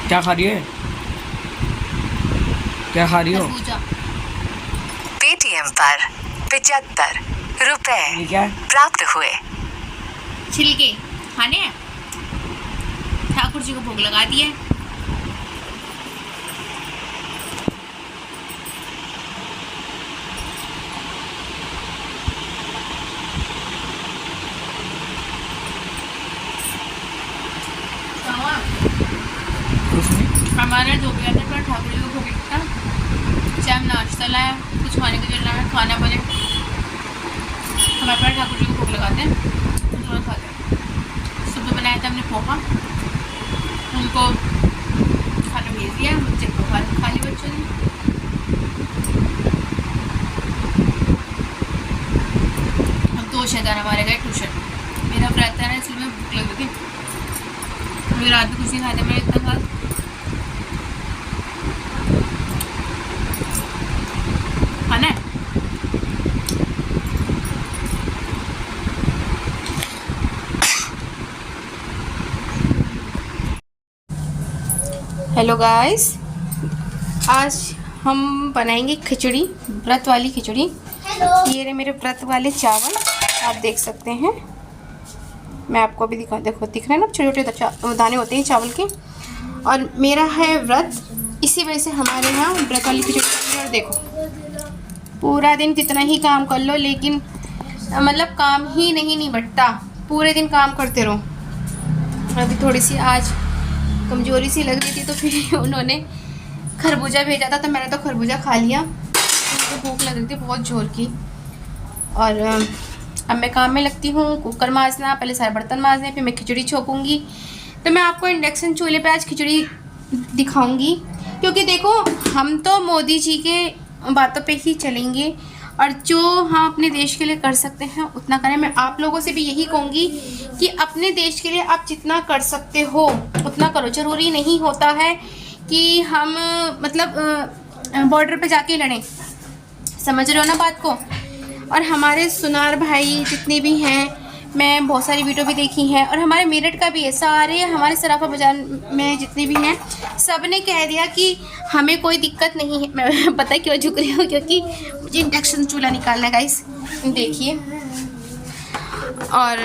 क्या खा रही है? क्या खा रही हो? पेटीएम पर 75 रुपए ये क्या है? प्राप्त हुए। छिलके खाने हैं। ठाकुर जी को भोग लगा दिए। हमारा जो भी आता है ठाकुर जी को भोग लगता, चाहे हम नाश्ता लाए कुछ खाने के लिए लाए खाना बने, हमारे पास ठाकुर जी को भोग लगाते हैं, थोड़ा खाते हैं। सुबह बनाया था हमने पोहा, उनको खाना भेज दिया, बच्चे को खा ली बच्चों ने। हम 2 शैतान हमारे गए ट्यूशन। मेरा व्रत है ना, इसलिए मैं भूख लगी थी, मुझे रात में कुछ नहीं खाया, मैं इतना खा खाना है। हेलो गाइस, आज हम बनाएंगे खिचड़ी, व्रत वाली खिचड़ी। ये रहे मेरे व्रत वाले चावल, आप देख सकते हैं। मैं आपको अभी दिखा, देखो दिख रहे हैं ना, छोटे छोटे दाने होते हैं चावल के। और मेरा है व्रत, इसी वजह से हमारे यहाँ व्रत वाली खिचड़ी। और देखो पूरा दिन कितना ही काम कर लो, लेकिन मतलब काम ही नहीं निबटता, पूरे दिन काम करते रहो। अभी थोड़ी सी आज कमजोरी सी लग रही थी, तो फिर उन्होंने खरबूजा भेजा था, तो मैंने तो खरबूजा खा लिया। मुझे भूख लग रही थी बहुत जोर की। और अब मैं काम में लगती हूँ, कुकर मांजना, पहले सारे बर्तन मांजने, फिर मैं खिचड़ी छोकूँगी। तो मैं आपको इंडक्शन चूल्हे पे आज खिचड़ी दिखाऊंगी, क्योंकि देखो हम तो मोदी जी के बातों पे ही चलेंगे, और जो हम अपने देश के लिए कर सकते हैं उतना करें। मैं आप लोगों से भी यही कहूँगी कि अपने देश के लिए आप जितना कर सकते हो उतना करो। ज़रूरी नहीं होता है कि हम मतलब बॉर्डर पे जाके लड़ें, समझ रहे हो ना बात को। और हमारे सुनार भाई जितने भी हैं, मैं बहुत सारी वीडियो भी देखी हैं, और हमारे मेरठ का भी है, सारे हमारे सराफा बाजार में जितने भी हैं, सब ने कह दिया कि हमें कोई दिक्कत नहीं है। मैं पता है क्यों झुक रही हूँ, क्योंकि मुझे इंडक्शन चूल्हा निकालना है गाइस, देखिए। और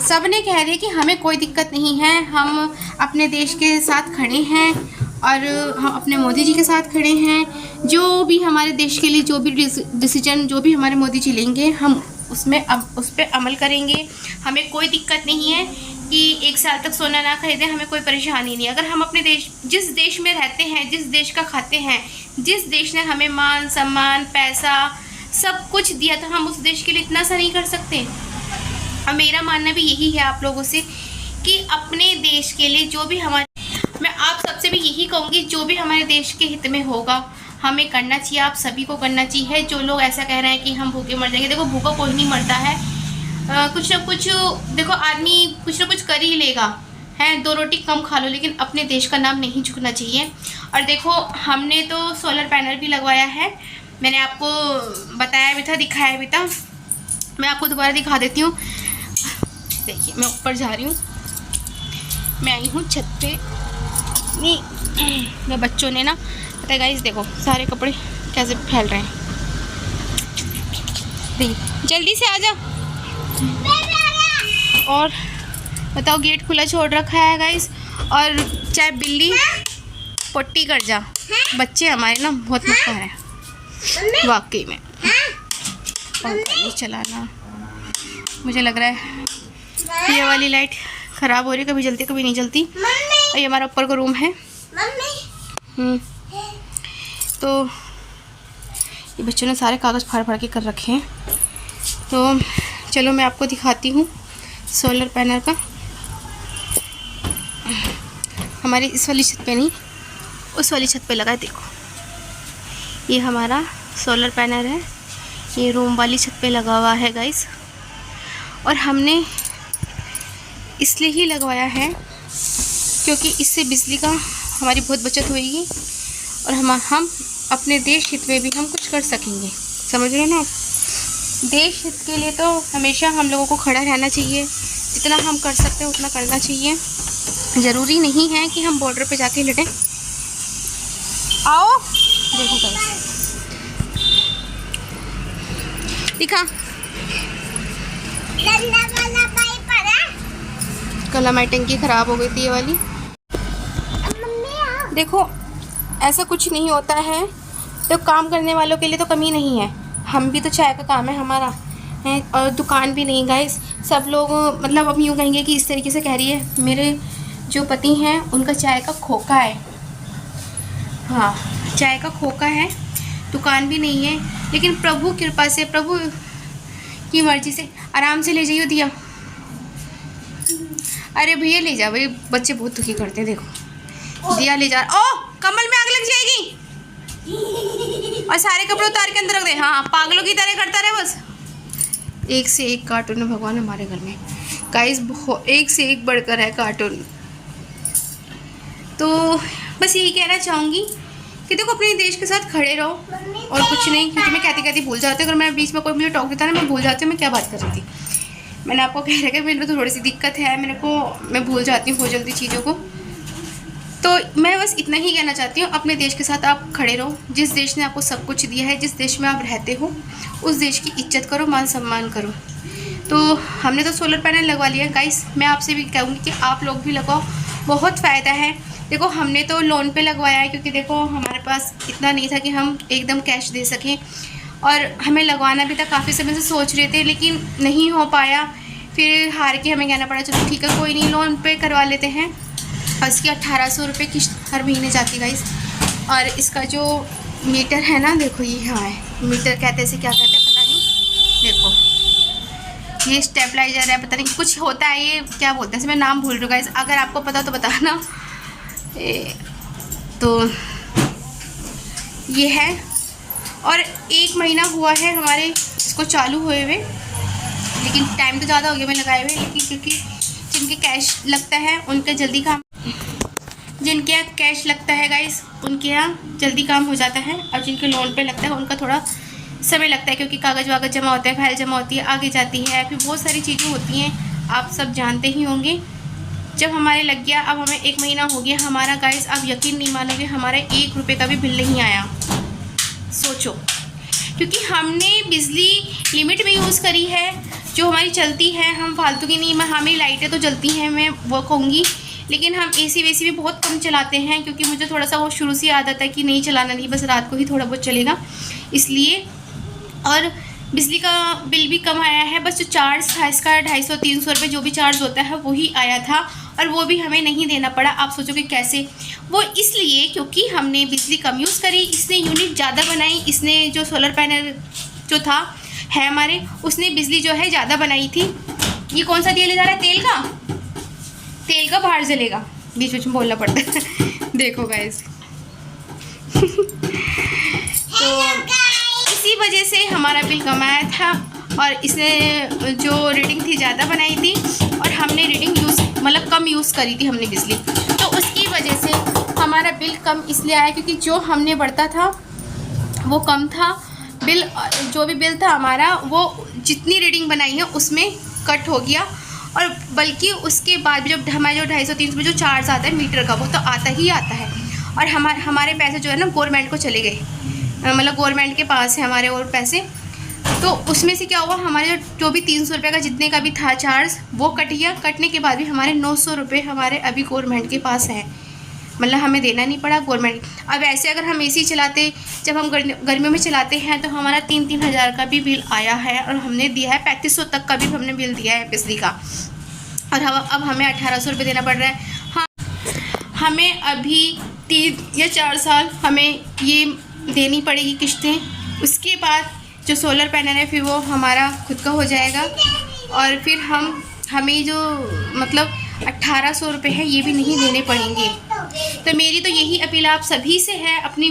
सब ने कह दिया कि हमें कोई दिक्कत नहीं है, हम अपने देश के साथ खड़े हैं, और हम अपने मोदी जी के साथ खड़े हैं। जो भी हमारे देश के लिए जो भी डिसीजन जो भी हमारे मोदी जी लेंगे, हम उसमें उस पर अमल करेंगे। हमें कोई दिक्कत नहीं है कि 1 साल तक सोना ना खरीदें, हमें कोई परेशानी नहीं। अगर हम अपने देश, जिस देश में रहते हैं, जिस देश का खाते हैं, जिस देश ने हमें मान सम्मान पैसा सब कुछ दिया, तो हम उस देश के लिए इतना सा नहीं कर सकते। और मेरा मानना भी यही है आप लोगों से कि अपने देश के लिए जो भी हमारे, मैं आप सबसे भी यही कहूँगी, जो भी हमारे देश के हित में होगा हमें करना चाहिए, आप सभी को करना चाहिए। जो लोग ऐसा कह रहे हैं कि हम भूखे मर जाएंगे, देखो भूखा कोई नहीं मरता है, कुछ ना कुछ देखो आदमी कुछ ना कुछ कर ही लेगा, है 2 रोटी कम खा लो, लेकिन अपने देश का नाम नहीं झुकना चाहिए। और देखो हमने तो सोलर पैनल भी लगवाया है, मैंने आपको बताया भी था, दिखाया भी था, मैं आपको दोबारा दिखा देती हूँ। देखिए मैं ऊपर जा रही हूँ, मैं आई हूँ छत पे। नहीं बच्चों ने ना, पता है गाइस, देखो सारे कपड़े कैसे फैल रहे हैं। देखिए जल्दी से आ जा। और बताओ गेट खुला छोड़ रखा है गाइस, और चाहे बिल्ली पोटी कर जा, बच्चे हमारे ना बहुत मक्खर हैं वाकई में। पंखा नहीं चलाना, मुझे लग रहा है ये वाली लाइट ख़राब हो रही है, कभी जलती कभी नहीं जलती। और ये हमारा ऊपर का रूम है। तो ये बच्चों ने सारे कागज़ फाड़ फाड़ के कर रखे हैं। तो चलो मैं आपको दिखाती हूँ सोलर पैनल का। हमारी इस वाली छत पे नहीं, उस वाली छत पे लगा है, देखो ये हमारा सोलर पैनल है, ये रूम वाली छत पे लगा हुआ है गाइस। और हमने इसलिए ही लगवाया है क्योंकि इससे बिजली का हमारी बहुत बचत होगी, और हम अपने देश हित में भी हम कुछ कर सकेंगे, समझ रहे हो ना आप। देश हित के लिए तो हमेशा हम लोगों को खड़ा रहना चाहिए, जितना हम कर सकते हैं उतना करना चाहिए। ज़रूरी नहीं है कि हम बॉर्डर पे जाके लड़ें, आओ देखो गाइस, दिखा कल हमारी टंकी ख़राब हो गई थी ये वाली। देखो ऐसा कुछ नहीं होता है, तो काम करने वालों के लिए तो कमी नहीं है। हम भी तो चाय का काम है हमारा है, और दुकान भी नहीं गाइस। सब लोग मतलब अब यूँ कहेंगे कि इस तरीके से कह रही है। मेरे जो पति हैं उनका चाय का खोखा है, हाँ चाय का खोखा है, दुकान भी नहीं है। लेकिन प्रभु कृपा से, प्रभु की मर्जी से, आराम से ले जाइए दिया। अरे भैया ले जा भाई, बच्चे बहुत दुखी करते हैं। देखो दिया ले जा। ओ कमल में आग लग जाएगी, और सारे कपड़े उतार के अंदर रख दे। हाँ पागलों की तरह करता रहे बस। एक से एक कार्टून है भगवान हमारे घर में गाइस, एक से एक बढ़कर है कार्टून। तो बस यही कहना चाहूँगी कि देखो अपने देश के साथ खड़े रहो और कुछ नहीं, क्योंकि मैं कहती भूल जाती हूँ। अगर मैं बीच में कोई मुझे टॉक देता है ना, मैं भूल जाती हूँ मैं क्या बात कर रही थी। मैंने आपको कह रहा है कि मेरे को थोड़ी सी दिक्कत है, मैं भूल जाती हूँ बहुत जल्दी चीज़ों को। तो मैं बस इतना ही कहना चाहती हूँ, अपने देश के साथ आप खड़े रहो। जिस देश ने आपको सब कुछ दिया है, जिस देश में आप रहते हो, उस देश की इज्जत करो, मान सम्मान करो। तो हमने तो सोलर पैनल लगवा लिया गाइस, मैं आपसे भी कहूँगी कि आप लोग भी लगाओ, बहुत फ़ायदा है। देखो हमने तो लोन पे लगवाया है, क्योंकि देखो हमारे पास इतना नहीं था कि हम एकदम कैश दे सकें, और हमें लगवाना भी था। काफ़ी समय से सोच रहे थे लेकिन नहीं हो पाया, फिर हार के हमें कहना पड़ा चलो ठीक है कोई नहीं, लोन पे करवा लेते हैं। और इसकी 1800 रुपये किस्त हर महीने जाती गाइस। और इसका जो मीटर है ना, देखो ये हाँ है मीटर, कहते हैं इसे क्या कहते हैं पता नहीं। देखो ये स्टेबलाइजर है, पता नहीं कुछ होता है, ये क्या बोलते हैं इसे, मैं नाम भूल रही हूँ गाइस, अगर आपको पता तो बताना। तो ये है, और 1 महीना हुआ है हमारे इसको चालू हुए हुए, लेकिन टाइम तो ज़्यादा हो गया मैं लगाए हुए। लेकिन क्योंकि जिनके कैश लगता है उनका जल्दी काम, जिनके यहाँ कैश लगता है गाइस उनके यहाँ जल्दी काम हो जाता है, और जिनके लोन पे लगता है उनका थोड़ा समय लगता है, क्योंकि कागज़ वागज जमा होता है, फाइल जमा होती है, आगे जाती है, फिर बहुत सारी चीज़ें होती हैं, आप सब जानते ही होंगे। जब हमारे लग गया, अब हमें 1 महीना हो गया हमारा गाइस, आप यकीन नहीं मानोगे हमारे 1 रुपये का भी बिल नहीं आया। सोचो, क्योंकि हमने बिजली लिमिट में यूज़ करी है, जो हमारी चलती है, हम फालतू की नहीं। हमारी लाइटें तो जलती हैं, मैं वो कहूँगी, लेकिन हम एसी वेसी भी बहुत कम चलाते हैं, क्योंकि मुझे थोड़ा सा वो शुरू से आदत है कि नहीं चलाना नहीं, बस रात को ही थोड़ा बहुत चलेगा इसलिए। और बिजली का बिल भी कम आया है, बस जो चार्ज था इसका 250-300 रुपये जो भी चार्ज होता है वही आया था, और वो भी हमें नहीं देना पड़ा। आप सोचोगे कैसे? वो इसलिए क्योंकि हमने बिजली कम यूज़ करी, इसने यूनिट ज़्यादा बनाई, इसने जो सोलर पैनल जो था है हमारे, उसने बिजली जो है ज़्यादा बनाई थी। ये कौन सा दिया ले जा रहा है? तेल का बाहर जलेगा, बीच बीच में बोलना पड़ता है। देखो गाइस तो इसी वजह से हमारा बिल कम आया था, और इसने जो रीडिंग थी ज़्यादा बनाई थी, और हमने रीडिंग मतलब कम यूज़ करी थी हमने बिजली, तो उसकी वजह से हमारा बिल कम इसलिए आया, क्योंकि जो हमने बढ़ता था वो कम था बिल। जो भी बिल था हमारा, वो जितनी रीडिंग बनाई है उसमें कट हो गया, और बल्कि उसके बाद भी जब हमारे जो 250-300 में जो चार्ज आता है मीटर का, वो तो आता ही आता है। और हमारे पैसे जो है ना गवर्नमेंट को चले गए, मतलब गवर्नमेंट के पास है हमारे और पैसे। तो उसमें से क्या हुआ, हमारे जो भी 300 रुपये का जितने का भी था चार्ज, वो कट गया। कटने के बाद भी हमारे 900 रुपये हमारे अभी गवर्नमेंट के पास है, मतलब हमें देना नहीं पड़ा गवर्नमेंट। अब ऐसे अगर हम एसी चलाते, जब हम गर्मियों में चलाते हैं, तो हमारा 3-3 हज़ार का भी बिल आया है, और हमने दिया है 3500 तक का भी हमने बिल दिया है बिजली का, और अब हमें 1800 रुपये देना पड़ रहा है। हाँ, हमें अभी 3 या 4 साल हमें ये देनी पड़ेगी किश्तें। उसके बाद जो सोलर पैनल है फिर वो हमारा खुद का हो जाएगा, और फिर हमें जो मतलब 1800 रुपये है ये भी नहीं देने पड़ेंगे। तो मेरी तो यही अपील आप सभी से है, अपनी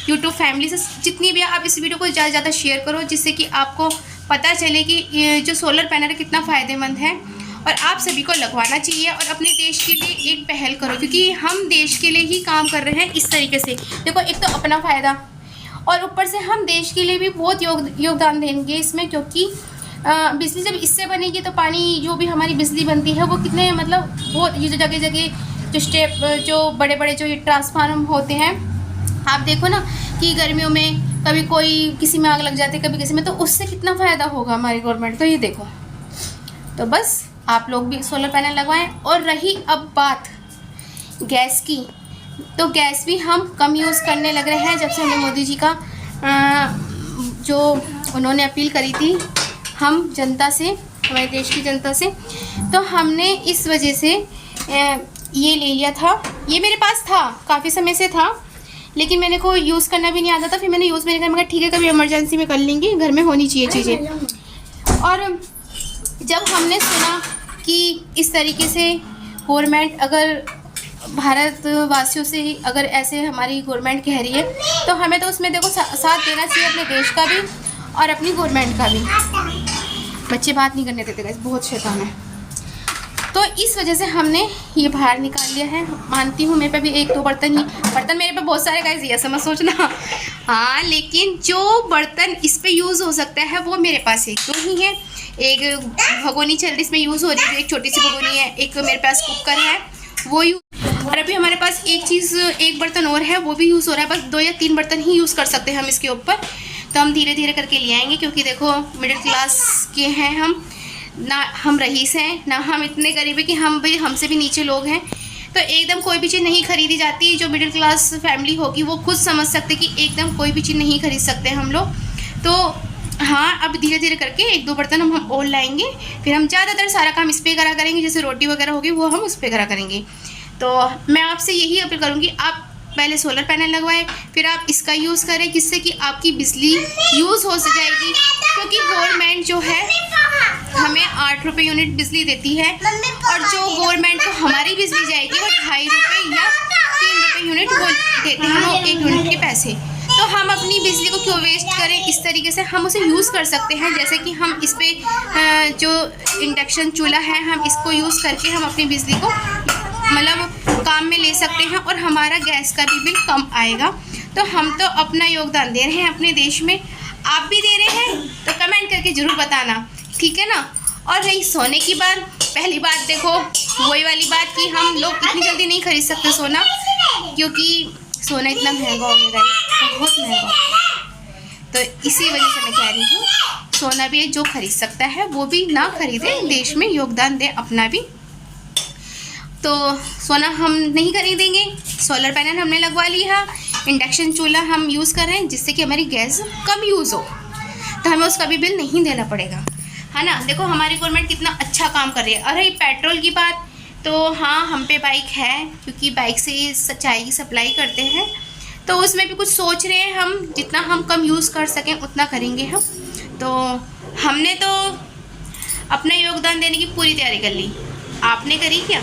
यूट्यूब फैमिली से, जितनी भी आप इस वीडियो को ज़्यादा से ज़्यादा शेयर करो, जिससे कि आपको पता चले कि ये जो सोलर पैनल है कितना फ़ायदेमंद है, और आप सभी को लगवाना चाहिए, और अपने देश के लिए एक पहल करो, क्योंकि हम देश के लिए ही काम कर रहे हैं इस तरीके से। देखो एक तो अपना फ़ायदा, और ऊपर से हम देश के लिए भी बहुत योगदान देंगे इसमें, क्योंकि बिजली जब इससे बनेगी तो पानी जो भी हमारी बिजली बनती है वो कितने मतलब वो ये जो जगह जगह जो बड़े बड़े जो ये ट्रांसफार्मर होते हैं आप देखो ना कि गर्मियों में कभी कोई किसी में आग लग जाती है, कभी किसी में, तो उससे कितना फ़ायदा होगा हमारी गवर्नमेंट। तो ये देखो, तो बस आप लोग भी सोलर पैनल लगवाएं। और रही अब बात गैस की, तो गैस भी हम कम यूज़ करने लग रहे हैं जब से हमने मोदी जी का जो उन्होंने अपील करी थी हम जनता से, हमारे देश की जनता से, तो हमने इस वजह से ये ले लिया था। ये मेरे पास था, काफ़ी समय से था, लेकिन मैंने को यूज़ करना भी नहीं आता था। फिर मैंने यूज़ मेरे घर में कहा ठीक है, कभी इमरजेंसी में कर लेंगे, घर में होनी चाहिए चीज़ें। और जब हमने सुना कि इस तरीके से गवर्नमेंट अगर भारतवासियों से ही अगर ऐसे हमारी गवर्नमेंट कह रही है, तो हमें तो उसमें देखो साथ देना चाहिए, अपने देश का भी और अपनी गवर्नमेंट का भी। बच्चे बात नहीं करने देते गाइस, बहुत शैतान है। तो इस वजह से हमने ये बाहर निकाल लिया है। मानती हूँ मेरे पे भी 1-2 बर्तन मेरे पे बहुत सारे गाइस, ये समझ सोचना। हाँ, लेकिन जो बर्तन इस पे यूज़ हो सकता है वो मेरे पास 1-2 ही है। एक भगोनी चल रही, इसमें यूज़ हो रही है, एक छोटी सी भगोनी है, एक मेरे पास कुकर है वो और अभी हमारे पास एक बर्तन और है, वो भी यूज़ हो रहा है। बस 2 या 3 बर्तन ही यूज़ कर सकते हैं हम इसके ऊपर। तो हम धीरे धीरे करके ले आएंगे, क्योंकि देखो मिडिल क्लास के हैं हम, ना हम रईस हैं, ना हम इतने गरीब हैं कि हम भी हमसे भी नीचे लोग हैं। तो एकदम कोई भी चीज़ नहीं खरीदी जाती। जो मिडिल क्लास फैमिली होगी वो खुद समझ सकते कि एकदम कोई भी चीज़ नहीं खरीद सकते हम लोग। तो हाँ, अब धीरे धीरे करके 1-2 बर्तन हम और लाएंगे, फिर हम ज़्यादातर सारा काम इस पर करा करेंगे। जैसे रोटी वगैरह होगी वो हम उस पर करा करेंगे। तो मैं आपसे यही अपील करूँगी, आप पहले सोलर पैनल लगवाएं, फिर आप इसका यूज़ करें, जिससे कि आपकी बिजली यूज़ हो जाएगी। क्योंकि गवर्नमेंट जो है हमें 8 रुपये यूनिट बिजली देती है, और जो गवर्नमेंट को हमारी बिजली जाएगी वो 2.5 रुपये या 3 रुपये यूनिट वो देते हैं, वो 1 यूनिट के पैसे। तो हम अपनी बिजली को क्यों वेस्ट करें? इस तरीके से हम उसे यूज़ कर सकते हैं। जैसे कि हम इस पर जो इंडक्शन चूल्हा है, हम इसको यूज़ करके हम अपनी बिजली को मतलब काम में ले सकते हैं, और हमारा गैस का भी बिल कम आएगा। तो हम तो अपना योगदान दे रहे हैं अपने देश में, आप भी दे रहे हैं, तो कमेंट करके ज़रूर बताना, ठीक है ना। और रही सोने की बात, पहली बात देखो वही वाली बात कि हम लोग इतनी जल्दी नहीं खरीद सकते सोना, क्योंकि सोना इतना महंगा हो गया है, बहुत महंगा। तो इसी वजह से मैं कह रही हूँ, सोना भी जो खरीद सकता है वो भी ना खरीदे, देश में योगदान दे अपना भी। तो सोना हम नहीं खरीदेंगे, सोलर पैनल हमने लगवा लिया, इंडक्शन चूल्हा हम यूज़ कर रहे हैं, जिससे कि हमारी गैस कम यूज़ हो, तो हमें उसका भी बिल नहीं देना पड़ेगा, है ना। देखो हमारी गवर्नमेंट कितना अच्छा काम कर रही है। और रही पेट्रोल की बात, तो हाँ, हम पे बाइक है, क्योंकि बाइक से चाय की सप्लाई करते हैं, तो उसमें भी कुछ सोच रहे हैं हम, जितना हम कम यूज़ कर सकें उतना करेंगे हम। तो हमने तो अपना योगदान देने की पूरी तैयारी कर ली, आपने करी क्या?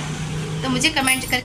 तो मुझे कमेंट कर